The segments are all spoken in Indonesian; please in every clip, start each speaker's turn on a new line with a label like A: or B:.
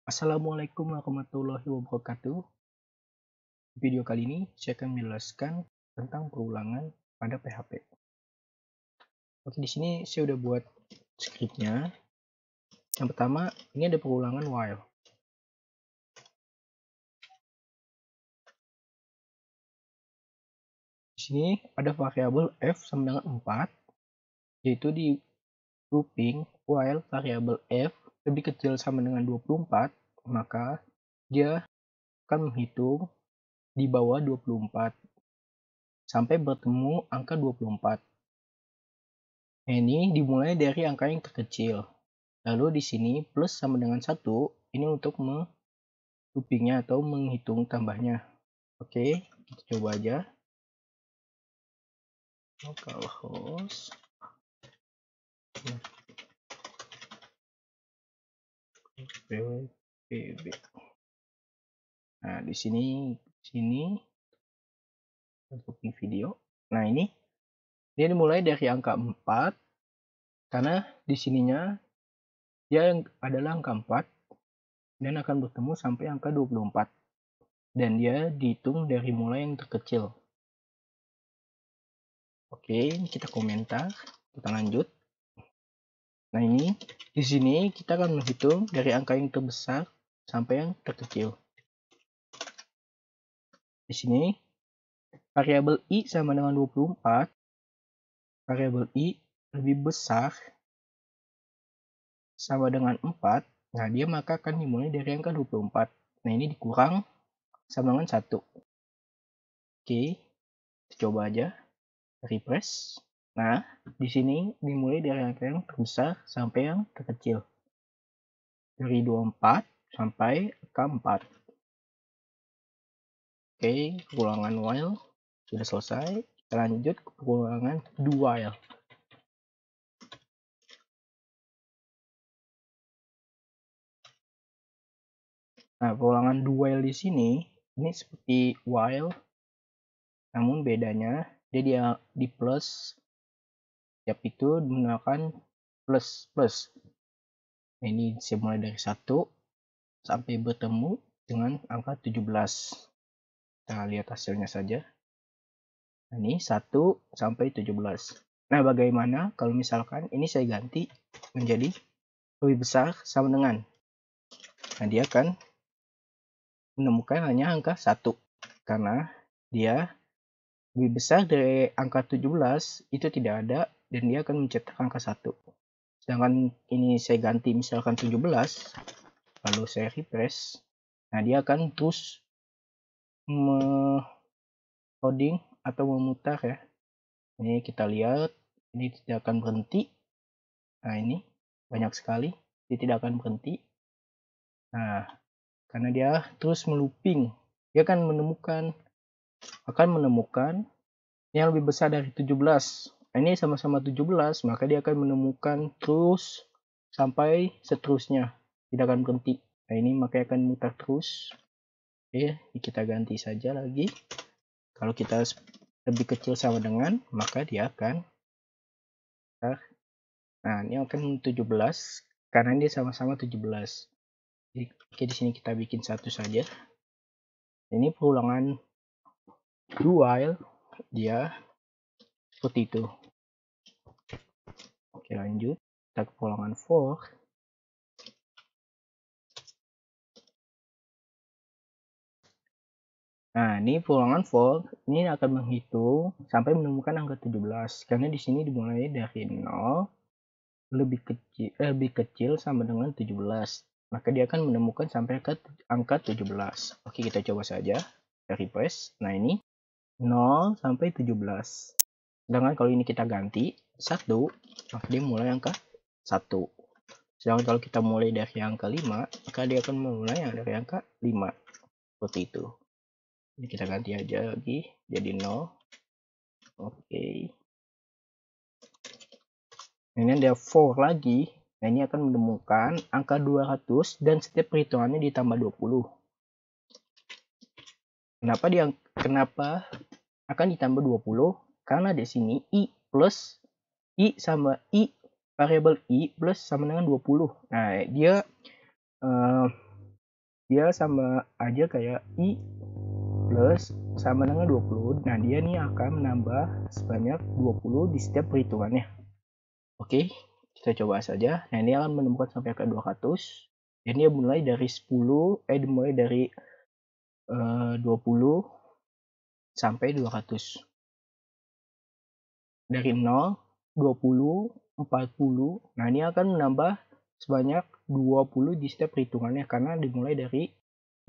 A: Assalamualaikum warahmatullahi wabarakatuh. Video kali ini saya akan menjelaskan tentang perulangan pada PHP. Oke, di sini saya udah buat skripnya. Yang pertama, ini ada perulangan while. Di sini ada variabel f sama dengan 4, yaitu di looping while variabel f lebih kecil sama dengan 24, maka dia akan menghitung di bawah 24 sampai bertemu angka 24. Nah, ini dimulai dari angka yang terkecil. Lalu di sini plus sama dengan 1, ini untuk loopingnya atau menghitung tambahnya. Oke, kita coba aja. Localhost. PB. Nah, di sini untuk video. Nah, ini dia dimulai dari angka 4 karena di sininya dia adalah angka 4 dan akan bertemu sampai angka 24. Dan dia dihitung dari mulai yang terkecil. Oke, kita komentar, kita lanjut. Nah, ini di sini kita akan menghitung dari angka yang terbesar sampai yang terkecil. Di sini variabel i sama dengan 24. Variabel i lebih besar sama dengan 4. Nah, dia maka akan dimulai dari angka 24. Nah, ini dikurang sama dengan 1. Oke, kita coba aja. Refresh. Nah, di sini dimulai dari angka yang terbesar sampai yang terkecil. Dari 24 sampai angka 4. Oke, perulangan while sudah selesai. Kita lanjut ke perulangan do while. Nah, perulangan do while di sini ini seperti while, namun bedanya dia di plus. Setiap itu menggunakan plus. Nah, ini saya mulai dari 1 sampai bertemu dengan angka 17. Kita lihat hasilnya saja. Nah, ini 1 sampai 17. Nah, bagaimana kalau misalkan ini saya ganti menjadi lebih besar sama dengan. Nah, dia akan menemukan hanya angka 1 karena dia lebih besar dari angka 17 itu tidak ada dan dia akan mencetak angka 1. Sedangkan ini saya ganti misalkan 17, lalu saya refresh. Nah, dia akan terus loading atau memutar ya. Ini kita lihat, ini tidak akan berhenti. Nah, ini banyak sekali, dia tidak akan berhenti. Nah, karena dia terus melooping, dia akan menemukan yang lebih besar dari 17. Nah, ini sama-sama 17, maka dia akan menemukan terus sampai seterusnya, tidak akan berhenti. Nah, ini makanya akan mutar terus. Oke, kita ganti saja lagi. Kalau kita lebih kecil sama dengan, maka dia akan nah, ini akan 17 karena dia sama-sama 17. Oke, di sini kita bikin satu saja. Ini perulangan do while dia seperti itu. Oke, lanjut kita ke perulangan for. Nah, ini perulangan for ini akan menghitung sampai menemukan angka 17 karena di sini dimulai dari 0 lebih kecil sama dengan 17. Maka dia akan menemukan sampai ke angka 17. Oke, kita coba saja. Kita refresh. Nah, ini 0 sampai 17. Sedangkan kalau ini kita ganti 1, maka dia mulai angka 1. Sedangkan kalau kita mulai dari angka 5, maka dia akan mulai dari angka 5. Seperti itu. Ini kita ganti aja lagi jadi 0. Oke. Ini ada for lagi. Nah, ini akan menemukan angka 200 dan setiap perhitungannya ditambah 20. Kenapa akan ditambah 20? Karena di sini i sama i variabel i plus sama dengan 20. Nah, dia dia sama aja kayak I plus sama dengan 20. Nah, dia nih akan menambah sebanyak 20 di setiap perhitungannya. Oke, kita coba saja. Nah, ini akan menemukan sampai ke 200. Dan dia mulai dari 20 sampai 200. Dari 0, 20, 40. Nah, ini akan menambah sebanyak 20 di setiap perhitungannya karena dimulai dari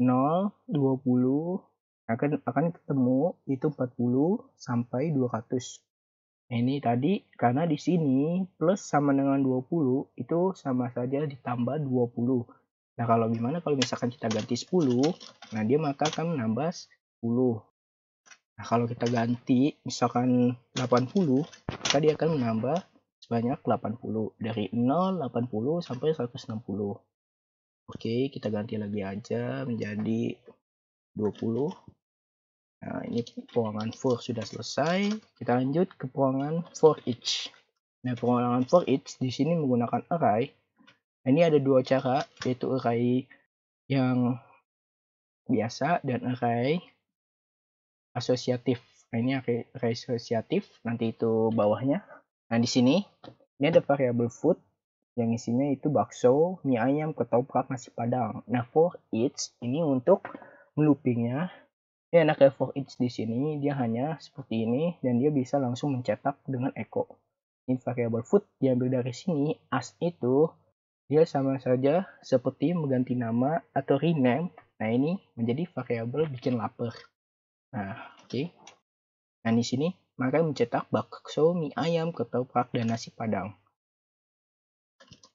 A: 0, 20, akan ketemu itu 40 sampai 200. Nah, ini tadi karena di sini plus sama dengan 20 itu sama saja ditambah 20. Nah, kalau gimana kalau misalkan kita ganti 10, nah dia maka akan menambah 10. Nah, kalau kita ganti misalkan 80, maka dia akan menambah sebanyak 80 dari 0, 80 sampai 160. Oke, kita ganti lagi aja menjadi 20. Nah, ini peruangan for sudah selesai. Kita lanjut ke peruangan for each. Nah, peruangan for each di sini menggunakan array. Nah, ini ada dua cara, yaitu array yang biasa dan array asosiatif. Nah, ini array asosiatif, nanti itu bawahnya. Nah, di sini ini ada variabel food yang isinya itu bakso, mie ayam, ketoprak, nasi padang. Nah, for each ini untuk meloopingnya. Ini enaknya for each di sini dia hanya seperti ini dan dia bisa langsung mencetak dengan echo. Ini variabel food diambil dari sini, as itu dia sama saja seperti mengganti nama atau rename. Nah, ini menjadi variabel bikin lapar. Nah, oke. Nah, di sini maka mencetak bakso, mie ayam, ketoprak, dan nasi padang.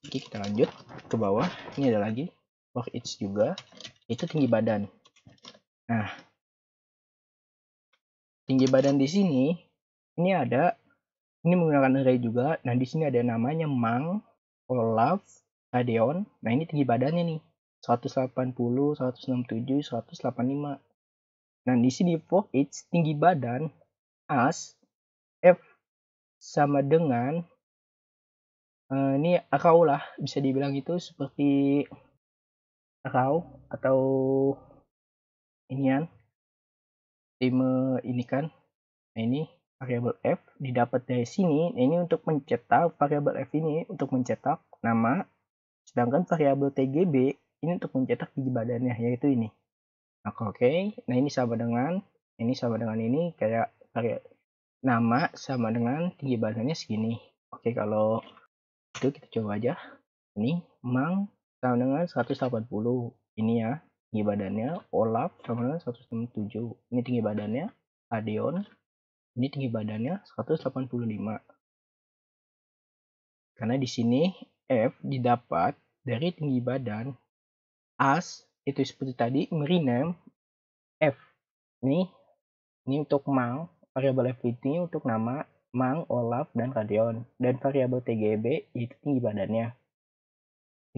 A: Oke, kita lanjut ke bawah. Ini ada lagi for each juga, itu tinggi badan. Nah, tinggi badan di sini ini menggunakan array juga. Nah, di sini ada namanya Mang, Olaf, Adeon. Nah, ini tinggi badannya nih. 180, 167, 185. Nah, di sini for each tinggi badan as F sama dengan ini akau lah, bisa dibilang itu seperti akau atau inian ini kan. Nah, ini variabel f didapat dari sini. Nah, ini untuk mencetak variabel f ini untuk mencetak nama, sedangkan variabel tgb ini untuk mencetak tinggi badannya, yaitu ini. Oke. Nah, ini sama dengan ini kayak nama sama dengan tinggi badannya segini. Oke, kalau itu kita coba aja. Ini Mang sama dengan 180. Ini ya tinggi badannya. Olaf sama dengan 167. Ini tinggi badannya. Adeon ini tinggi badannya 185. Karena di sini F didapat dari tinggi badan as itu seperti tadi merename F. Ini untuk Mang, variabel F ini untuk nama Mang, Olaf, dan Radeon. Dan variabel TGB itu tinggi badannya.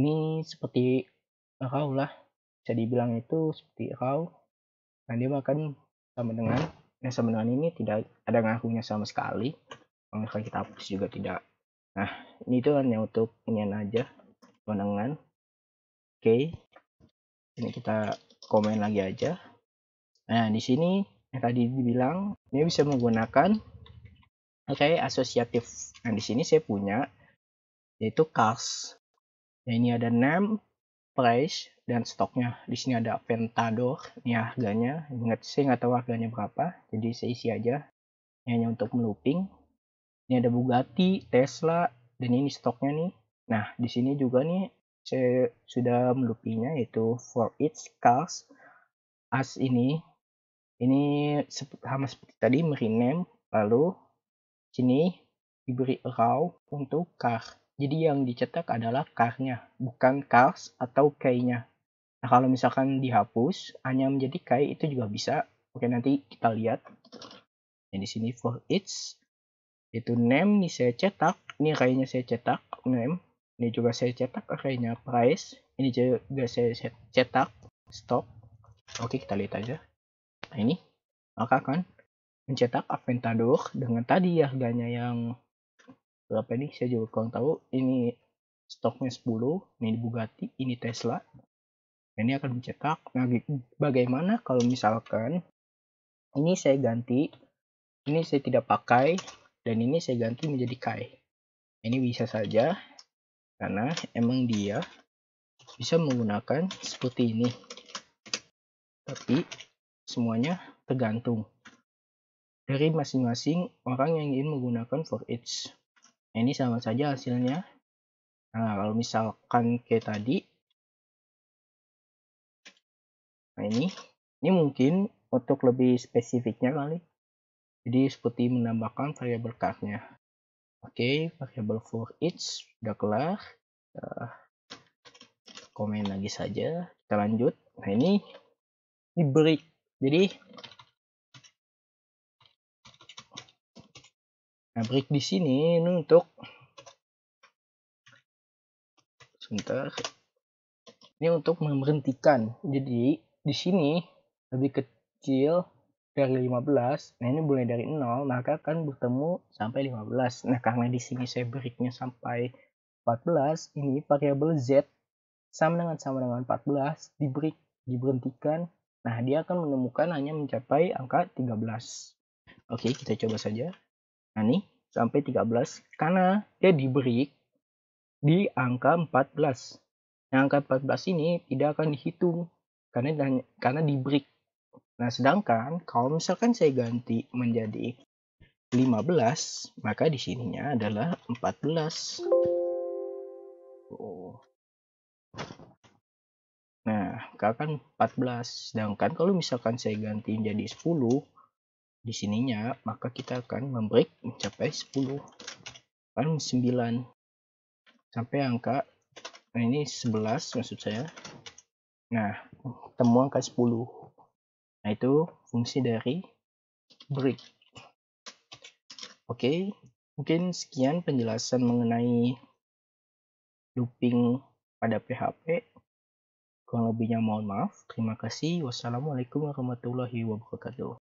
A: Ini seperti raw lah, bisa dibilang itu seperti raw. Nah, dia makan sama dengan ini tidak ada ngaruhnya sama sekali. Kalau kita hapus juga tidak. Nah, ini itu hanya untuk inian aja, dengan. Oke, ini kita komen lagi aja. Nah, di sini yang tadi dibilang ini bisa menggunakan array asosiatif. Nah, di sini saya punya yaitu cars. Nah, ini ada name, price, dan stoknya. Di sini ada Aventador, ini harganya. Saya nggak tahu harganya berapa, jadi saya isi aja. Ini hanya untuk melooping. Ini ada Bugatti, Tesla, dan ini stoknya nih. Nah, di sini juga nih saya sudah meloopingnya yaitu for each cars as ini sama seperti tadi merename, lalu sini diberi raw untuk car. Jadi yang dicetak adalah car-nya, bukan cars atau key-nya. Nah, kalau misalkan dihapus hanya menjadi key itu juga bisa. Oke, nanti kita lihat. Nah, di sini for each itu name ini saya cetak, ini kayaknya saya cetak name, ini juga saya cetak kayaknya price, ini juga saya cetak stock. Oke, kita lihat aja. Nah, ini maka kan mencetak Aventador dengan tadi harganya yang berapa nih saya juga kurang tahu. Ini stoknya 10, ini Bugatti, ini Tesla. Ini akan mencetak. Nah, bagaimana kalau misalkan ini saya ganti, ini saya tidak pakai, dan ini saya ganti menjadi Kai. Ini bisa saja, karena emang dia bisa menggunakan seperti ini. Tapi semuanya tergantung dari masing-masing orang yang ingin menggunakan for each. Nah, ini sama saja hasilnya. Nah, kalau misalkan kayak tadi, nah ini mungkin untuk lebih spesifiknya kali. Jadi seperti menambahkan variabel card-nya. Oke, variabel for each udah kelar. Komen lagi saja. Kita lanjut. Nah, ini break. Jadi break di sini ini untuk sebentar. Ini untuk memberhentikan. Jadi di sini lebih kecil dari 15. Nah, ini mulai dari 0, maka akan bertemu sampai 15. Nah, karena di sini saya breaknya sampai 14, ini variabel Z sama dengan 14 di break, diberhentikan. Nah, dia akan menemukan hanya mencapai angka 13. Oke, kita coba saja. Nah, nih sampai 13 karena dia di break di angka 14. Nah, angka 14 ini tidak akan dihitung karena di break. Nah, sedangkan kalau misalkan saya ganti menjadi 15, maka di sininya adalah 14. Oh. Nah, kan 14. Sedangkan kalau misalkan saya ganti menjadi 10, di sininya maka kita akan membreak mencapai 10. Kan 9 sampai angka, nah ini 11 maksud saya. Nah, temu angka 10. Nah, itu fungsi dari break. Oke, mungkin sekian penjelasan mengenai looping pada PHP. Kurang lebihnya mohon maaf. Terima kasih. Wassalamualaikum warahmatullahi wabarakatuh.